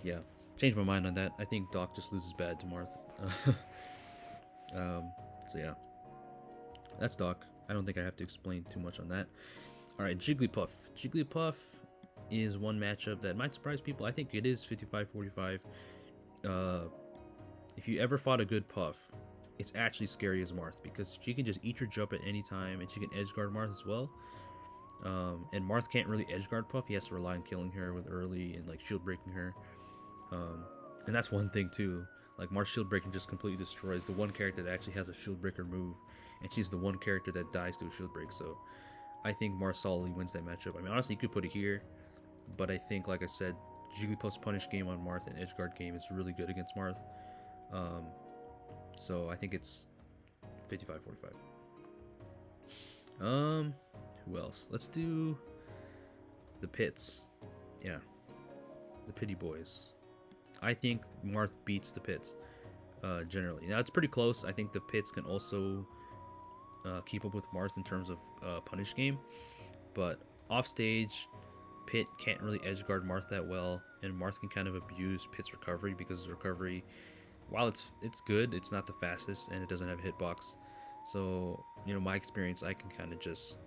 Yeah, changed my mind on that. I think Doc just loses bad to Marth. So yeah, that's Doc. I don't think I have to explain too much on that. All right, Jigglypuff. Jigglypuff is one matchup that might surprise people. I think it is 55-45. If you ever fought a good Puff, it's actually scary as Marth because she can just eat your jump at any time, and she can edge guard Marth as well. And Marth can't really edge guard Puff. He has to rely on killing her with early and like shield breaking her. And that's one thing too. Like Marth's shield breaking just completely destroys the one character that actually has a shield breaker move, and she's the one character that dies to a shield break. So I think Marth solidly wins that matchup. I mean, honestly, you could put it here, but I think, like I said, Jigglypuff's punish game on Marth and edge guard game is really good against Marth. So I think it's 55-45. Who else? Let's do the Pits. Yeah, the Pity Boys. I think Marth beats the Pits generally. Now it's pretty close. I think the Pits can also keep up with Marth in terms of punish game, but off stage, Pit can't really edge guard Marth that well, and Marth can kind of abuse Pit's recovery because his recovery, while it's good, it's not the fastest and it doesn't have hitbox. So my experience, I can kind of just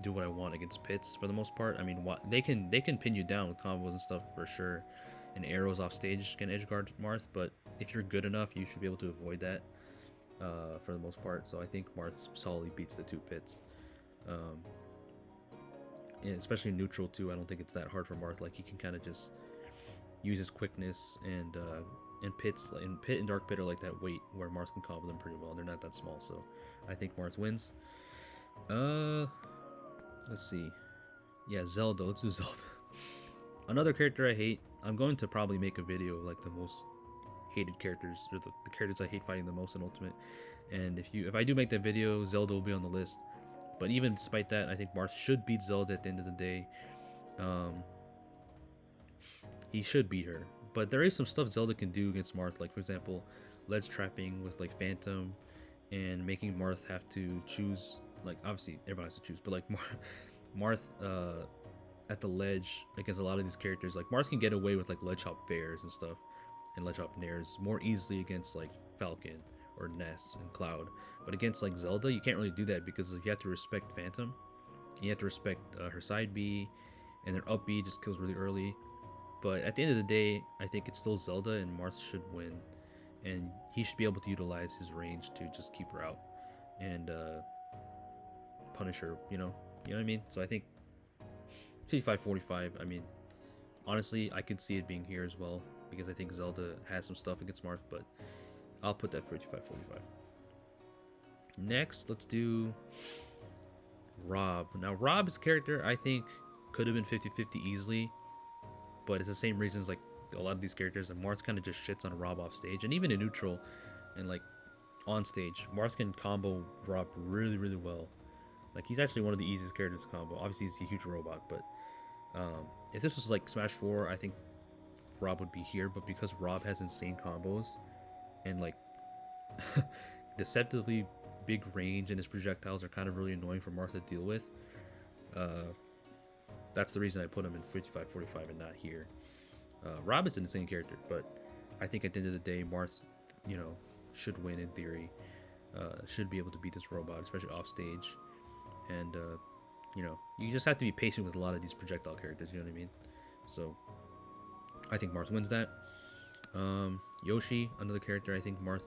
do what I want against Pits for the most part. I mean, they can pin you down with combos and stuff for sure, and arrows off stage can edge guard Marth. But if you're good enough, you should be able to avoid that for the most part. So I think Marth solidly beats the 2 Pits. And especially neutral too. I don't think it's that hard for Marth. Like he can kind of just use his quickness and Pit and Dark Pit are like that weight where Marth can combo them pretty well. They're not that small, so I think Marth wins. Let's see. Yeah, Zelda. Let's do Zelda. Another character I hate. I'm going to probably make a video of like the most hated characters, or the characters I hate fighting the most in Ultimate. And if I do make that video, Zelda will be on the list. But even despite that, I think Marth should beat Zelda at the end of the day. He should beat her. But there is some stuff Zelda can do against Marth, like for example, ledge trapping with like Phantom, and making Marth have to choose. Like obviously everyone has to choose, but like Marth at the ledge against a lot of these characters, like Marth can get away with like ledge hop fairs and stuff, and ledge hop nairs more easily against like Falcon or Ness and Cloud. But against like Zelda, you can't really do that because you have to respect Phantom, you have to respect her side B, and their up B just kills really early. But at the end of the day, I think it's still Zelda, and Marth should win, and he should be able to utilize his range to just keep her out. And Punisher, you know what I mean? So I think 55-45. I mean, honestly, I could see it being here as well because I think Zelda has some stuff against Marth, but I'll put that 55-45. Next, let's do Rob. Now, Rob's character, I think, could have been 50-50 easily, but it's the same reasons like a lot of these characters, and Marth kind of just shits on Rob off stage, and even in neutral and like on stage, Marth can combo Rob really, really well. Like, he's actually one of the easiest characters to combo. Obviously, he's a huge robot, but if this was like Smash 4, I think Rob would be here, but because Rob has insane combos and like deceptively big range and his projectiles are kind of really annoying for Marth to deal with, that's the reason I put him in 55-45 and not here. Rob is an insane character, but I think at the end of the day, Marth, you know, should win in theory. Should be able to beat this robot, especially off stage. And you know, you just have to be patient with a lot of these projectile characters, you know what I mean? So I think Marth wins that. Yoshi, another character I think Marth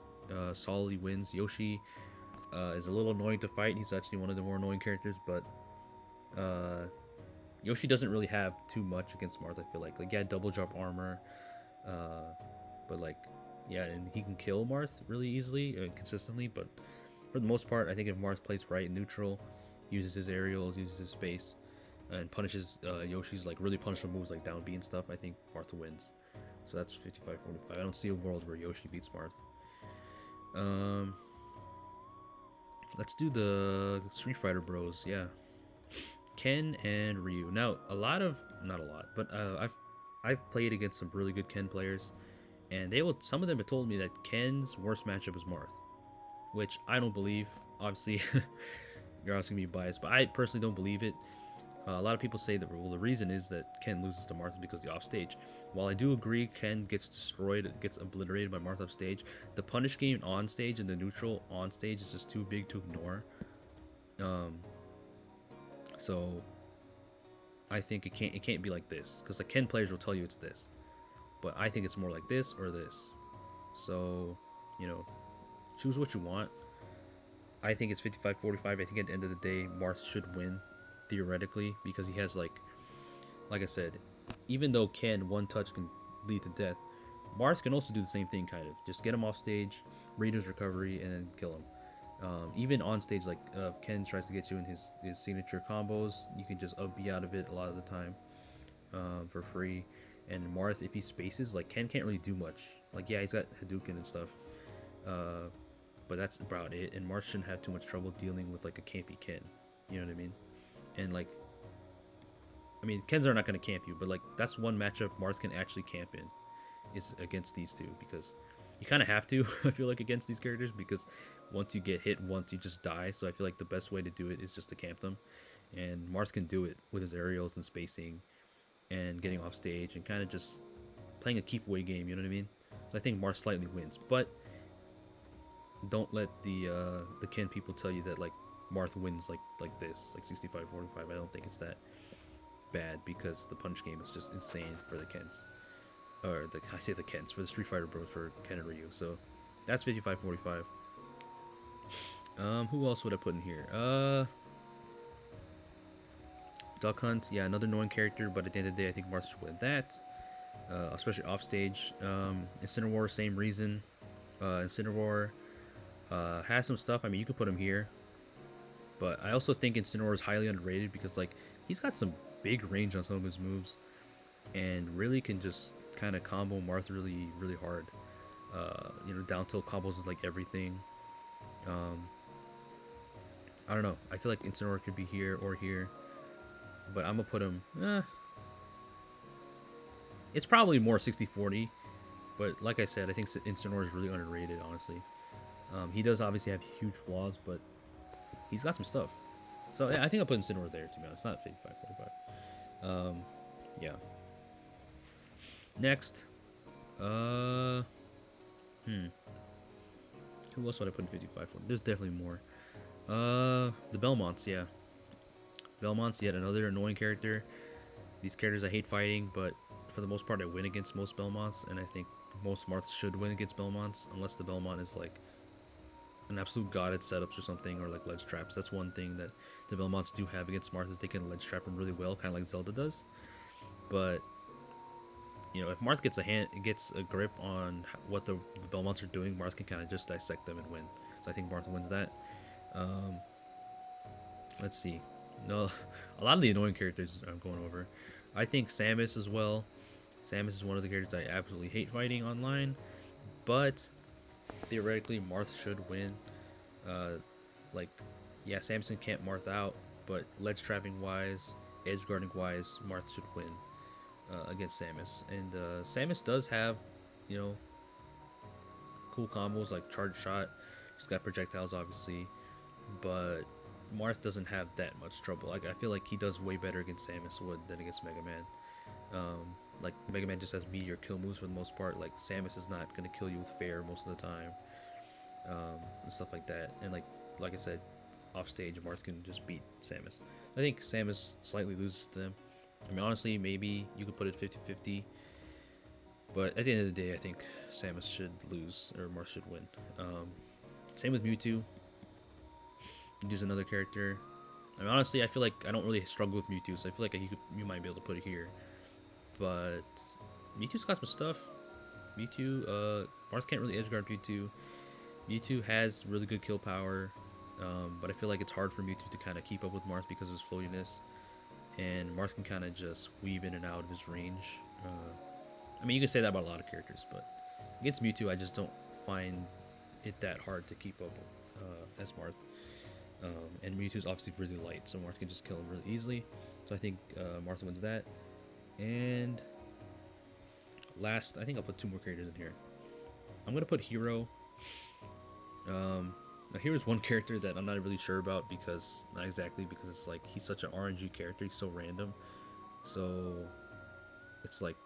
solidly wins. Yoshi is a little annoying to fight. He's actually one of the more annoying characters, but Yoshi doesn't really have too much against Marth, I feel like. Like, yeah, double drop armor, but like, yeah, and he can kill Marth really easily and consistently, but for the most part, I think if Marth plays right in neutral, uses his aerials, uses his space, and punishes Yoshi's like really punishable moves like down B and stuff, I think Marth wins. So that's 55-45. I don't see a world where Yoshi beats Marth. Let's do the Street Fighter Bros. Yeah, Ken and Ryu. Now, not a lot, but I've played against some really good Ken players, and some of them have told me that Ken's worst matchup is Marth, which I don't believe. Obviously, you're obviously gonna be biased, but I personally don't believe it. A lot of people say that, well, the reason is that Ken loses to Marth because of the offstage. While I do agree Ken gets destroyed, gets obliterated by Marth offstage, the punish game on stage and the neutral on stage is just too big to ignore. So I think it can't be like this, because the Ken players will tell you it's this, but I think it's more like this or this. So, you know, choose what you want. I think it's 55-45. I think at the end of the day, Marth should win theoretically, because he has like I said, even though Ken one touch can lead to death, Marth can also do the same thing, kind of just get him off stage, read his recovery, and then kill him. Even on stage, like Ken tries to get you in his signature combos, you can just up B out of it a lot of the time for free. And Marth, if he spaces, like Ken can't really do much. Like, yeah, he's got Hadouken and stuff, but that's about it. And Marth shouldn't have too much trouble dealing with like a campy Ken. You know what I mean? And like, I mean, Kens are not going to camp you, but like that's one matchup Marth can actually camp in, is against these two, because you kind of have to. I feel like against these characters, because once you get hit once, you just die. So I feel like the best way to do it is just to camp them, and Marth can do it with his aerials and spacing and getting off stage and kind of just playing a keep away game. You know what I mean? So I think Marth slightly wins, but don't let the Ken people tell you that like Marth wins like this, like 65-45. I don't think it's that bad, because the punch game is just insane for the Kens. Or I say the Kens, for the Street Fighter Bros, for Ken and Ryu. So that's 55-45. Who else would I put in here? Duck Hunt, yeah, another annoying character, but at the end of the day, I think Marth should win that. Especially off stage. Incineroar, same reason. Incineroar has some stuff. I mean, you could put him here, but I also think Incineroar is highly underrated, because like he's got some big range on some of his moves, and really can just kind of combo Marth really, really hard. You know, down tilt combos with like everything. I don't know. I feel like Incineroar could be here or here, but I'm gonna put him. It's probably more 60-40, but like I said, I think Incineroar is really underrated, honestly. He does obviously have huge flaws, but he's got some stuff. So yeah, I think I'll put Incineroar there, to be honest. Not 55-45. Yeah. Next. Who else would I put in 55-40? There's definitely more. The Belmonts, yeah. Belmont's yet another annoying character. These characters I hate fighting, but for the most part I win against most Belmonts, and I think most Marths should win against Belmonts, unless the Belmont is like an absolute god at setups or something, or like ledge traps. That's one thing that the Belmonts do have against Marth, is they can ledge trap him really well, kind of like Zelda does. But you know, if Marth gets a grip on what the Belmonts are doing, Marth can kind of just dissect them and win. So I think Marth wins that. Um, let's see. No, a lot of the annoying characters I'm going over. I think Samus as well. Samus is one of the characters I absolutely hate fighting online, but theoretically Marth should win. Uh, like, yeah, Samson can't Marth out, but ledge trapping wise, edge guarding wise, Marth should win against Samus. And Samus does have, you know, cool combos like charge shot. She's got projectiles, obviously, but Marth doesn't have that much trouble. Like, I feel like he does way better against Samus Wood than against Mega Man. Like, Mega Man just has meteor kill moves for the most part. Like, Samus is not gonna kill you with fair most of the time, and stuff like that. And like I said, off stage, Marth can just beat Samus. I think Samus slightly loses to them. I mean, honestly, maybe you could put it 50-50. But at the end of the day, I think Samus should lose, or Marth should win. Same with Mewtwo. Mewtwo's another character. I mean, honestly, I feel like I don't really struggle with Mewtwo, so I feel like you might be able to put it here. But Mewtwo's got some stuff. Mewtwo, Marth can't really edgeguard Mewtwo. Mewtwo has really good kill power, but I feel like it's hard for Mewtwo to kind of keep up with Marth because of his floatiness. And Marth can kind of just weave in and out of his range. I mean, you can say that about a lot of characters, but against Mewtwo, I just don't find it that hard to keep up as Marth. And Mewtwo's obviously really light, so Marth can just kill him really easily. So I think Marth wins that. And last, I think I'll put two more characters in here. I'm going to put Hero. Now Hero's one character that I'm not really sure about, because not exactly, because it's like he's such an RNG character, he's so random. So it's like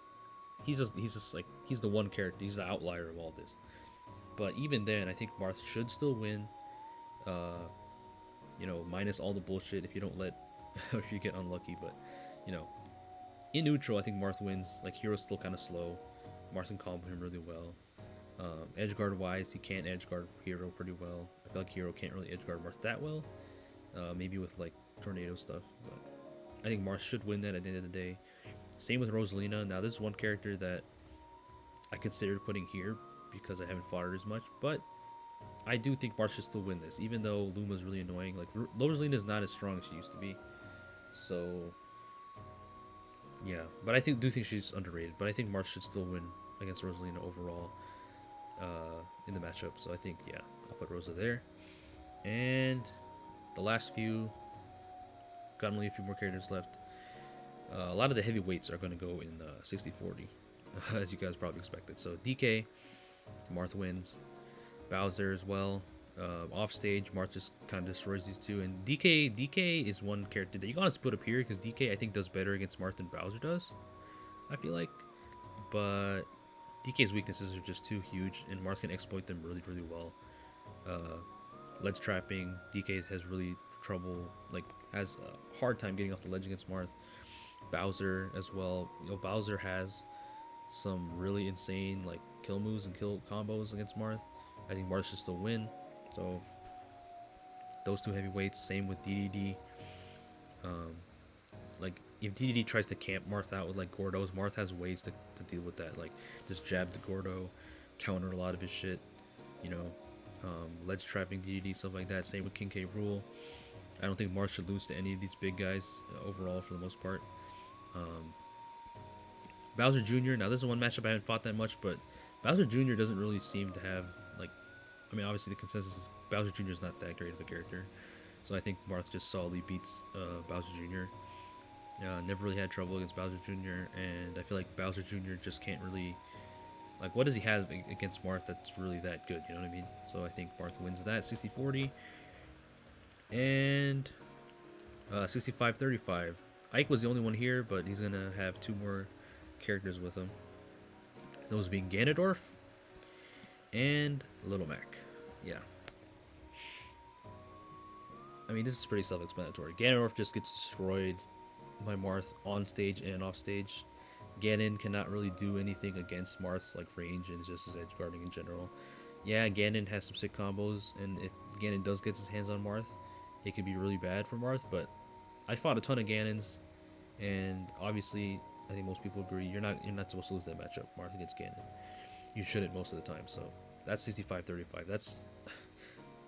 he's the one character, he's the outlier of all this. But even then, I think Marth should still win. You know, minus all the bullshit if you don't let if you get unlucky, but you know, in neutral I think Marth wins. Like, Hero's still kind of slow. Marth can combo him really well. Edgeguard wise, he can't edgeguard Hero pretty well. I feel like Hero can't really edgeguard Marth that well. Maybe with like tornado stuff, but I think Marth should win that at the end of the day. Same with Rosalina. Now this is one character that I considered putting here because I haven't fought her as much, but I do think Marth should still win this, even though Luma's really annoying. Like, Rosalina is not as strong as she used to be, so yeah. But I do think she's underrated. But I think Marth should still win against Rosalina overall in the matchup. So I think, yeah, I'll put Rosa there. And the last few, got only a few more characters left. A lot of the heavyweights are going to go in 60-40, as you guys probably expected. So DK, Marth wins. Bowser as well. Off stage, Marth just kind of destroys these two. And DK is one character that you gotta put up here, because DK I think does better against Marth than Bowser does, I feel like. But DK's weaknesses are just too huge, and Marth can exploit them really, really well. Ledge trapping, DK has really trouble, like has a hard time getting off the ledge against Marth. Bowser as well. You know, Bowser has some really insane like kill moves and kill combos against Marth. I think Marth should still win. So those two heavyweights. Same with DDD. Like, if DDD tries to camp Marth out with like Gordos, Marth has ways to deal with that. Like, just jab the Gordo, counter a lot of his shit. You know, ledge trapping DDD, stuff like that. Same with King K. Rool. I don't think Marth should lose to any of these big guys overall for the most part. Bowser Jr. Now this is one matchup I haven't fought that much, but Bowser Jr. doesn't really seem to have like. I mean, obviously the consensus is Bowser Jr. is not that great of a character, so I think Marth just solidly beats Bowser Jr. Never really had trouble against Bowser Jr. and I feel like Bowser Jr. just can't really, like, what does he have against Marth that's really that good? You know what I mean? So I think Marth wins that 60-40, and 65-35. Ike was the only one here, but he's gonna have two more characters with him. Those being Ganondorf and Little Mac. Yeah. I mean, this is pretty self-explanatory. Ganondorf just gets destroyed by Marth on stage and off stage. Ganon cannot really do anything against Marth's like range and just his edge guarding in general. Yeah, Ganon has some sick combos, and if Ganon does get his hands on Marth, it could be really bad for Marth. But I fought a ton of Ganons, and obviously, I think most people agree you're not supposed to lose that matchup, Marth against Ganon. You shouldn't most of the time. So that's 65-35. That's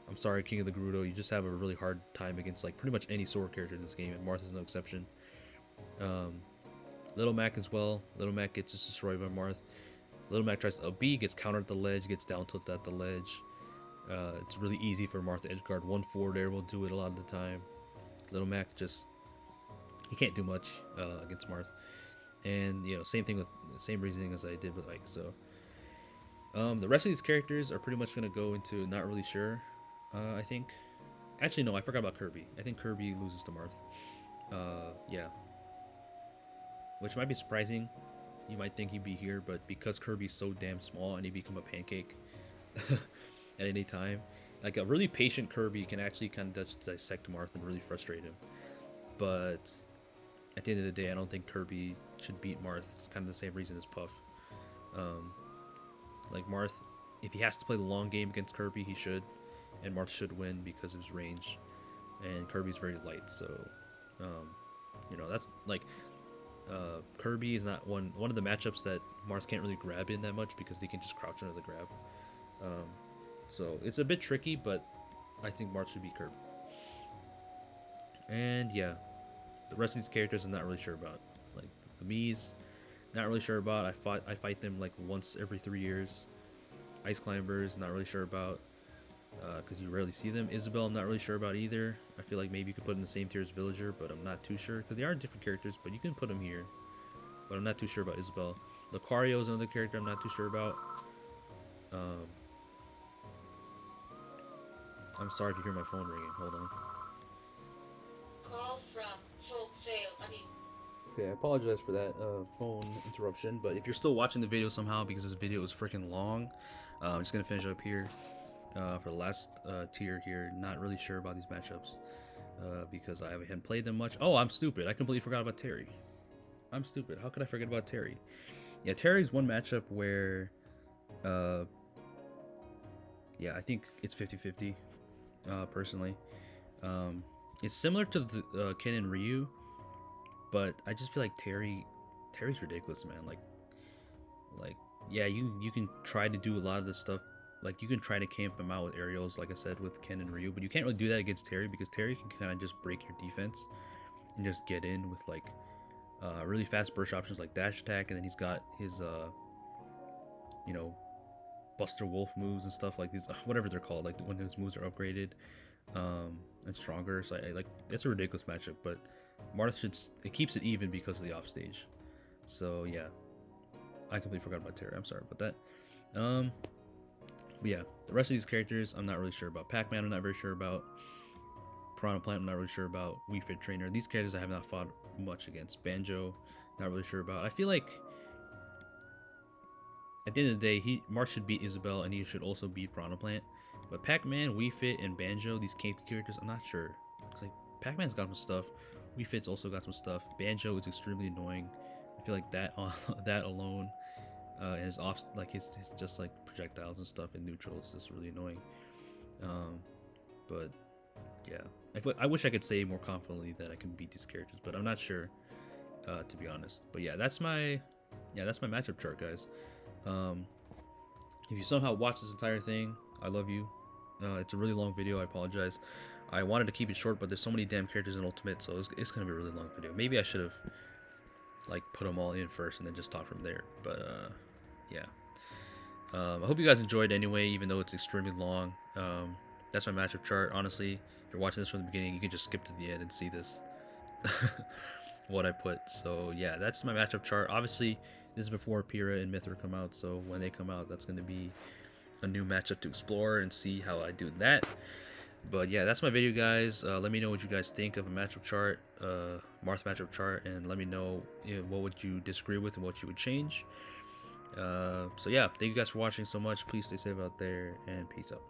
I'm sorry, King of the Gerudo. You just have a really hard time against like pretty much any sword character in this game, and Marth is no exception. Um, Little Mac as well. Little Mac gets just destroyed by Marth. Little Mac tries a B, gets countered at the ledge, gets down tilted at the ledge. It's really easy for Marth to edgeguard. 1-4 there will do it a lot of the time. Little Mac just he can't do much against Marth. And you know, same thing with same reasoning as I did with Ike. So the rest of these characters are pretty much gonna go into not really sure. I think. Actually, no, I forgot about Kirby. I think Kirby loses to Marth. Yeah. Which might be surprising. You might think he'd be here, but because Kirby's so damn small and he become a pancake at any time, like a really patient Kirby can actually kind of just dissect Marth and really frustrate him. But at the end of the day, I don't think Kirby should beat Marth. It's kind of the same reason as Puff. Like Marth, if he has to play the long game against Kirby, he should, and Marth should win because of his range. And Kirby's very light, so you know, that's like Kirby is not one of the matchups that Marth can't really grab in that much because they can just crouch under the grab. So it's a bit tricky, but I think Marth should beat Kirby. And yeah, the rest of these characters I'm not really sure about. Like the Mii's, not really sure about. I fight them like once every 3 years. Ice Climbers, not really sure about. Because you rarely see them. Isabelle, I'm not really sure about either. I feel like maybe you could put in the same tier as Villager, but I'm not too sure. Because they are different characters, but you can put them here. But I'm not too sure about Isabelle. Lucario is another character I'm not too sure about. I'm sorry if you hear my phone ringing. Hold on. Call from Shulk failed. Okay, I apologize for that phone interruption. But if you're still watching the video somehow, because this video is freaking long, I'm just going to finish up here. For the last tier here, not really sure about these matchups because I haven't played them much. Oh, I'm stupid. I completely forgot about Terry. I'm stupid. How could I forget about Terry? Yeah, Terry's one matchup where, yeah, I think it's 50-50, personally. It's similar to the Ken and Ryu, but I just feel like Terry's ridiculous, man. Like, yeah, you can try to do a lot of this stuff. Like, you can try to camp him out with aerials, like I said, with Ken and Ryu, but you can't really do that against Terry because Terry can kind of just break your defense and just get in with, like, really fast burst options like dash attack, and then he's got his, you know, Buster Wolf moves and stuff like these, whatever they're called, like when those moves are upgraded and stronger. So, like, it's a ridiculous matchup, but Marth it keeps it even because of the offstage. So, yeah, I completely forgot about Terry. I'm sorry about that. But yeah, the rest of these characters, I'm not really sure about. Pac-Man, I'm not very sure about. Piranha Plant, I'm not really sure about. Wii Fit Trainer, these characters I have not fought much against. Banjo, not really sure about. I feel like at the end of the day, Marth should beat Isabelle, and he should also beat Piranha Plant. But Pac-Man, Wii Fit, and Banjo, these campy characters, I'm not sure. Cause like Pac-Man's got some stuff. Wii Fit's also got some stuff. Banjo is extremely annoying. I feel like that that alone. And his off, like his just like projectiles and stuff in neutral is just really annoying. But yeah, I wish I could say more confidently that I can beat these characters, but I'm not sure, to be honest. But yeah, that's my matchup chart, guys. If you somehow watch this entire thing, I love you. It's a really long video. I apologize. I wanted to keep it short, but there's so many damn characters in Ultimate, so it's gonna be a really long video. Maybe I should have like put them all in first and then just talk from there. But yeah. I hope you guys enjoyed anyway, even though it's extremely long. That's my matchup chart. Honestly, if you're watching this from the beginning, you can just skip to the end and see this. What I put. So yeah, that's my matchup chart. Obviously, this is before Pyrrha and Mythra come out, so when they come out, that's going to be a new matchup to explore and see how I do that. But yeah, that's my video, guys. Let me know what you guys think of a matchup chart, Marth matchup chart, and let me know, what would you disagree with and what you would change. So yeah, thank you guys for watching so much. Please stay safe out there, and peace out.